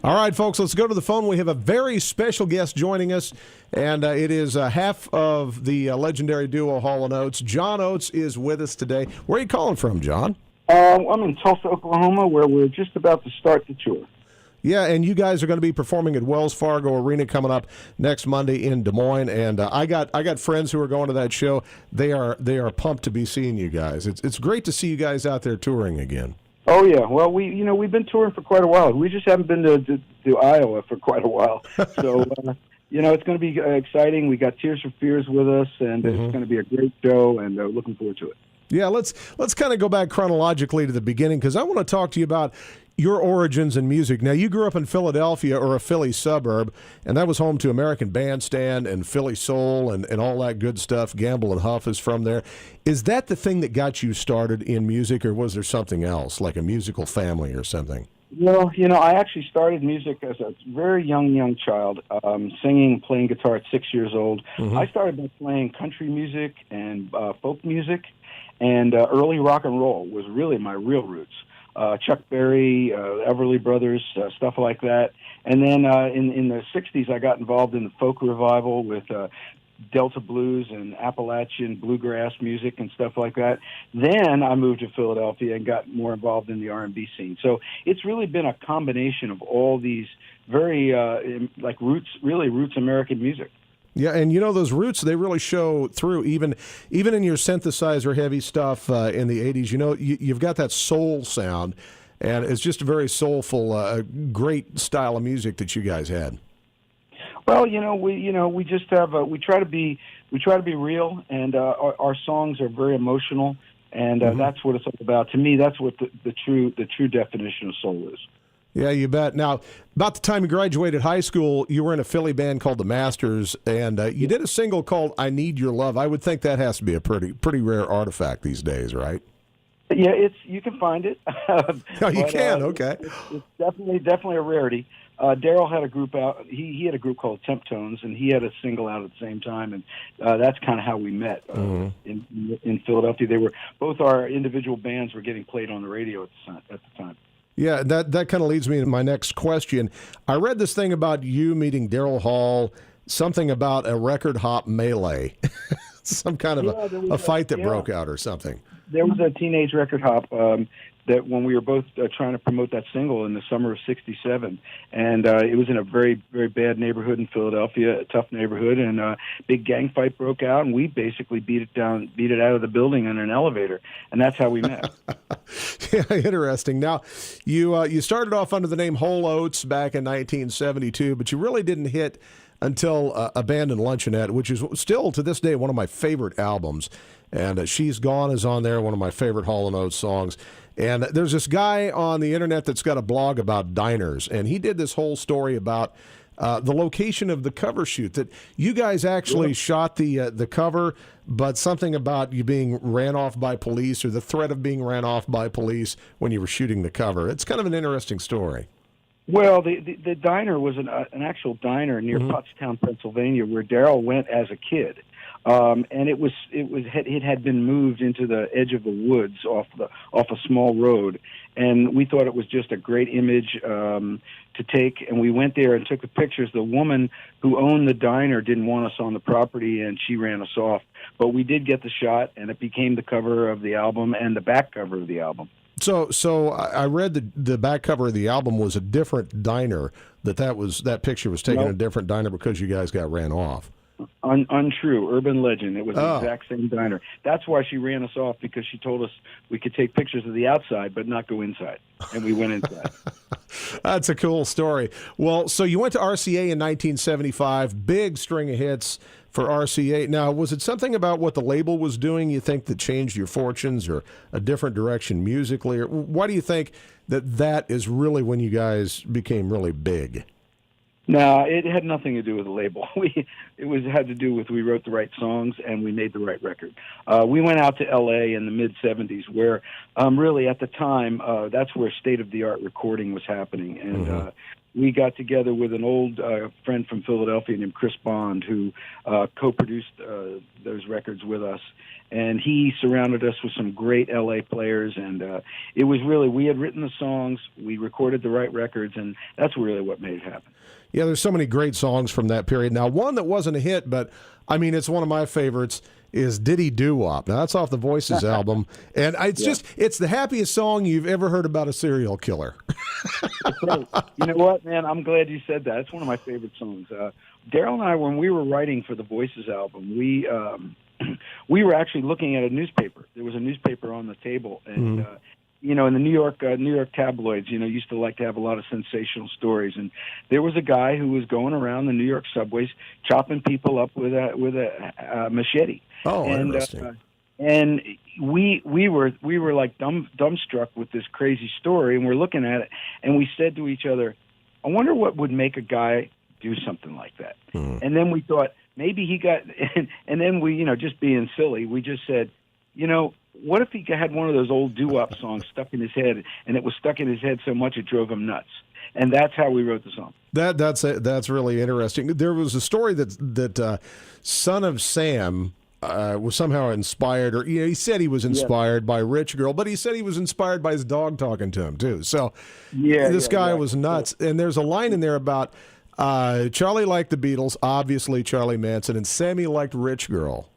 All right, folks, let's go to the phone. We have a very special guest joining us, and it is half of the legendary duo Hall & Oates. John Oates is with us today. Where are you calling from, John? I'm in Tulsa, Oklahoma, where we're just about to start the tour. Yeah, and you guys are going to be performing at Wells Fargo Arena coming up next Monday in Des Moines, and I got friends who are going to that show. They are pumped to be seeing you guys. It's great to see you guys out there touring again. Oh yeah, well we've been touring for quite a while. We just haven't been to Iowa for quite a while. So it's going to be exciting. We got Tears for Fears with us, and it's going to be a great show, and looking forward to it. Yeah, let's kind of go back chronologically to the beginning, because I want to talk to you about your origins in music. Now, you grew up in Philadelphia, or a Philly suburb, and that was home to American Bandstand and Philly Soul and all that good stuff. Gamble and Huff is from there. Is that the thing that got you started in music, or was there something else, like a musical family or something? Well, I actually started music as a very young child, singing, playing guitar at 6 years old. I started by playing country music and folk music, and early rock and roll was really my real roots. Chuck Berry, Everly Brothers, stuff like that. And then in the 60s, I got involved in the folk revival with Delta blues and Appalachian bluegrass music and stuff like that. Then I moved to Philadelphia and got more involved in the R&B scene. So it's really been a combination of all these very roots American music. Yeah, and those roots, they really show through even in your synthesizer heavy stuff in the 80s. You've got that soul sound, and it's just a very soulful, great style of music that you guys had. Well, we just have we try to be real, and our songs are very emotional, and that's what it's all about. To me, that's what the true definition of soul is. Yeah, you bet. Now, about the time you graduated high school, you were in a Philly band called the Masters, and you did a single called "I Need Your Love." I would think that has to be a pretty rare artifact these days, right? Yeah, you can find it. Oh, you can. Okay, it's definitely a rarity. Daryl had a group out. He had a group called Temp Tones, and he had a single out at the same time, and that's kind of how we met in Philadelphia. They were both our individual bands were getting played on the radio at the time. Yeah, that kind of leads me to my next question. I read this thing about you meeting Daryl Hall, something about a record hop melee, some kind of a fight that broke out or something. There was a teenage record hop that when we were both trying to promote that single in the summer of '67, and it was in a very, very bad neighborhood in Philadelphia, a tough neighborhood, and a big gang fight broke out, and we basically beat it out of the building in an elevator, and that's how we met. Yeah, interesting. Now, you started off under the name Hall Oates back in 1972, but you really didn't hit until Abandoned Luncheonette, which is still to this day one of my favorite albums. And She's Gone is on there, one of my favorite Hall & Oates songs. And there's this guy on the internet that's got a blog about diners, and he did this whole story about the location of the cover shoot, that you guys actually shot the cover, but something about you being ran off by police, or the threat of being ran off by police when you were shooting the cover. It's kind of an interesting story. Well, the diner was an actual diner near Pottstown, Pennsylvania, where Daryl went as a kid. And it had been moved into the edge of the woods off a small road, and we thought it was just a great image to take. And we went there and took the pictures. The woman who owned the diner didn't want us on the property, and she ran us off. But we did get the shot, and it became the cover of the album and the back cover of the album. So I read the back cover of the album was a different diner. That picture was taken in a different diner because you guys got ran off. Untrue. Urban legend. It was the exact same diner. That's why she ran us off, because she told us we could take pictures of the outside but not go inside. And we went inside. That's a cool story. Well, so you went to RCA in 1975, big string of hits for RCA. Now, was it something about what the label was doing, you think, that changed your fortunes, or a different direction musically? Or why do you think that is really when you guys became really big? No, it had nothing to do with the label. It had to do with we wrote the right songs and we made the right record. We went out to L.A. in the mid-'70s, where really at the time that's where state-of-the-art recording was happening. And we got together with an old friend from Philadelphia named Chris Bond, who co-produced those records with us. And he surrounded us with some great L.A. players, and it was really, we had written the songs, we recorded the right records, and that's really what made it happen. Yeah, there's so many great songs from that period. Now, one that wasn't a hit, but, I mean, it's one of my favorites, is Diddy Doo-Wop. Now, that's off the Voices album, and it's the happiest song you've ever heard about a serial killer. You know what, man? I'm glad you said that. It's one of my favorite songs. Daryl and I, when we were writing for the Voices album, we were actually looking at a newspaper. There was a newspaper on the table, and you know, in the New York tabloids, you know, used to like to have a lot of sensational stories. And there was a guy who was going around the New York subways chopping people up with a machete. Oh, and, interesting. And we were like dumbstruck with this crazy story, and we're looking at it, and we said to each other, "I wonder what would make a guy do something like that." And then we thought maybe he got, and then we, you know, just being silly, we just said, you know, what if he had one of those old doo-wop songs stuck in his head, and it was stuck in his head so much it drove him nuts? And that's how we wrote the song. That's really interesting. There was a story that Son of Sam was somehow inspired, or he said he was inspired by Rich Girl, but he said he was inspired by his dog talking to him too. So this guy was nuts. And there's a line in there about Charlie liked the Beatles, obviously Charlie Manson, and Sammy liked Rich Girl.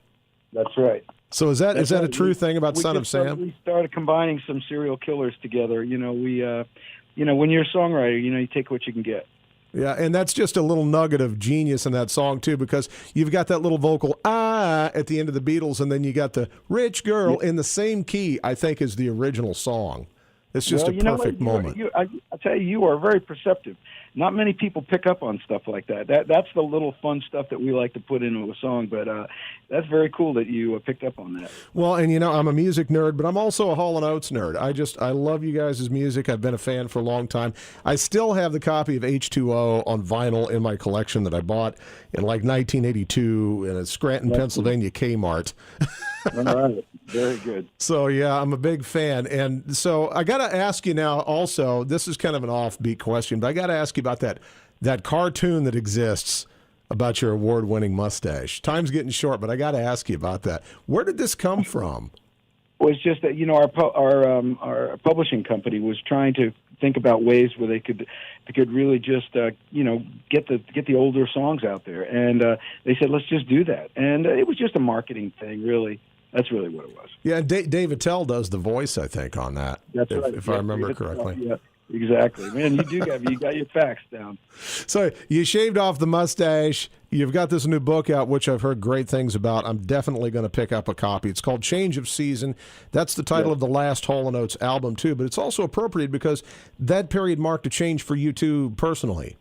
That's right. So is that a true thing about Son of Sam? We started combining some serial killers together. You know, when you're a songwriter, you know, you take what you can get. Yeah, and that's just a little nugget of genius in that song, too, because you've got that little vocal, at the end of the Beatles, and then you got the Rich Girl in the same key, I think, as the original song. It's just a perfect moment. I tell you, you are very perceptive. Not many people pick up on stuff like that. That's the little fun stuff that we like to put into a song, but that's very cool that you picked up on that. Well, and I'm a music nerd, but I'm also a Hall & Oates nerd. I love you guys' music. I've been a fan for a long time. I still have the copy of H2O on vinyl in my collection that I bought in like 1982 in a Scranton, Pennsylvania Kmart. All right. Very good. So, yeah, I'm a big fan. And so I got to ask you now also, this is kind of an offbeat question, but I got to ask you about that cartoon that exists about your award-winning mustache. Time's getting short, but I got to ask you about that. Where did this come from? Well, it's just that, you know, our publishing company was trying to think about ways where they could really just you know, get the older songs out there, and they said, let's just do that. And it was just a marketing thing, really. That's really what it was. Yeah, and Dave Attell does the voice, I think, on that. That's right. If I remember correctly. Yeah, exactly. Man, you got your facts down. So you shaved off the mustache. You've got this new book out, which I've heard great things about. I'm definitely going to pick up a copy. It's called Change of Season. That's the title of the last Hall & Oates album, too. But it's also appropriate because that period marked a change for you, too, personally.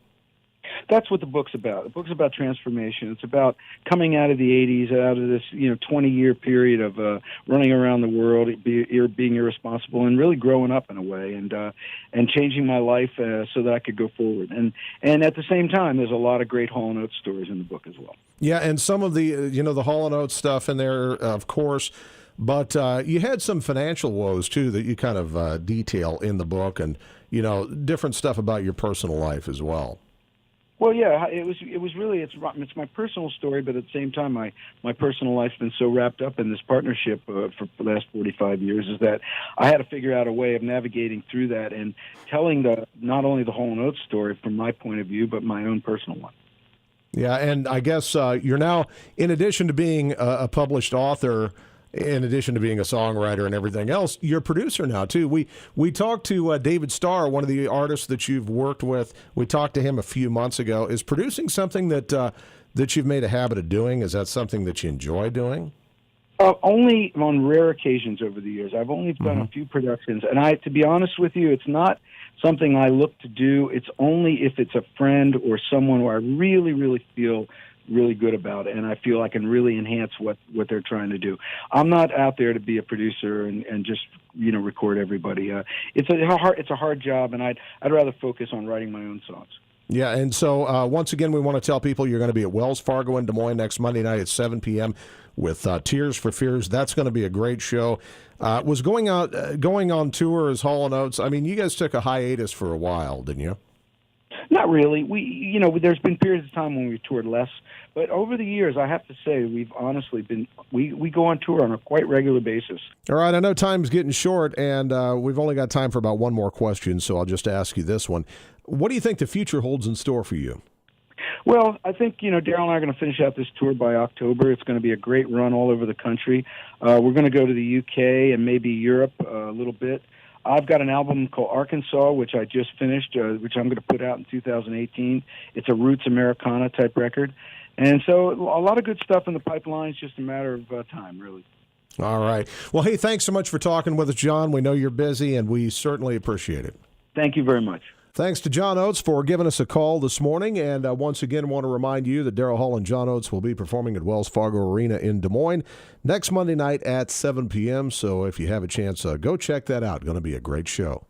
That's what the book's about. The book's about transformation. It's about coming out of the 80s, out of this 20-year period of running around the world, being irresponsible, and really growing up in a way, and changing my life so that I could go forward. And at the same time, there's a lot of great Hall & Oates stories in the book as well. Yeah, and some of the the Hall & Oates stuff in there, of course. But you had some financial woes too that you kind of detail in the book, and different stuff about your personal life as well. Well, yeah, it was really it's my personal story, but at the same time, my personal life's been so wrapped up in this partnership for the last 45 years is that I had to figure out a way of navigating through that and telling not only the Hall & Oates story from my point of view, but my own personal one. Yeah, and I guess you're now, in addition to being a published author, in addition to being a songwriter and everything else, you're a producer now, too. We talked to David Starr, one of the artists that you've worked with. We talked to him a few months ago. Is producing something that you've made a habit of doing? Is that something that you enjoy doing? Only on rare occasions over the years. I've only done a few productions. And to be honest with you, it's not something I look to do. It's only if it's a friend or someone who I really, really feel really good about it, and I feel I can really enhance what they're trying to do. I'm not out there to be a producer and just record everybody. It's a hard job, and I'd rather focus on writing my own songs. Yeah, and so once again, we want to tell people you're going to be at Wells Fargo in Des Moines next Monday night at 7 p.m. with Tears for Fears. That's going to be a great show. Was going on tour as Hall & Oates. I mean, you guys took a hiatus for a while, didn't you? Not really. There's been periods of time when we toured less, but over the years, I have to say, we've honestly been we go on tour on a quite regular basis. All right, I know time's getting short, and we've only got time for about one more question, so I'll just ask you this one. What do you think the future holds in store for you? Well, I think, Daryl and I are going to finish out this tour by October. It's going to be a great run all over the country. We're going to go to the UK and maybe Europe a little bit. I've got an album called Arkansas, which I just finished, which I'm going to put out in 2018. It's a roots Americana type record. And so a lot of good stuff in the pipeline. It's just a matter of time, really. All right. Well, hey, thanks so much for talking with us, John. We know you're busy, and we certainly appreciate it. Thank you very much. Thanks to John Oates for giving us a call this morning. And once again, want to remind you that Daryl Hall and John Oates will be performing at Wells Fargo Arena in Des Moines next Monday night at 7 p.m. So if you have a chance, go check that out. Going to be a great show.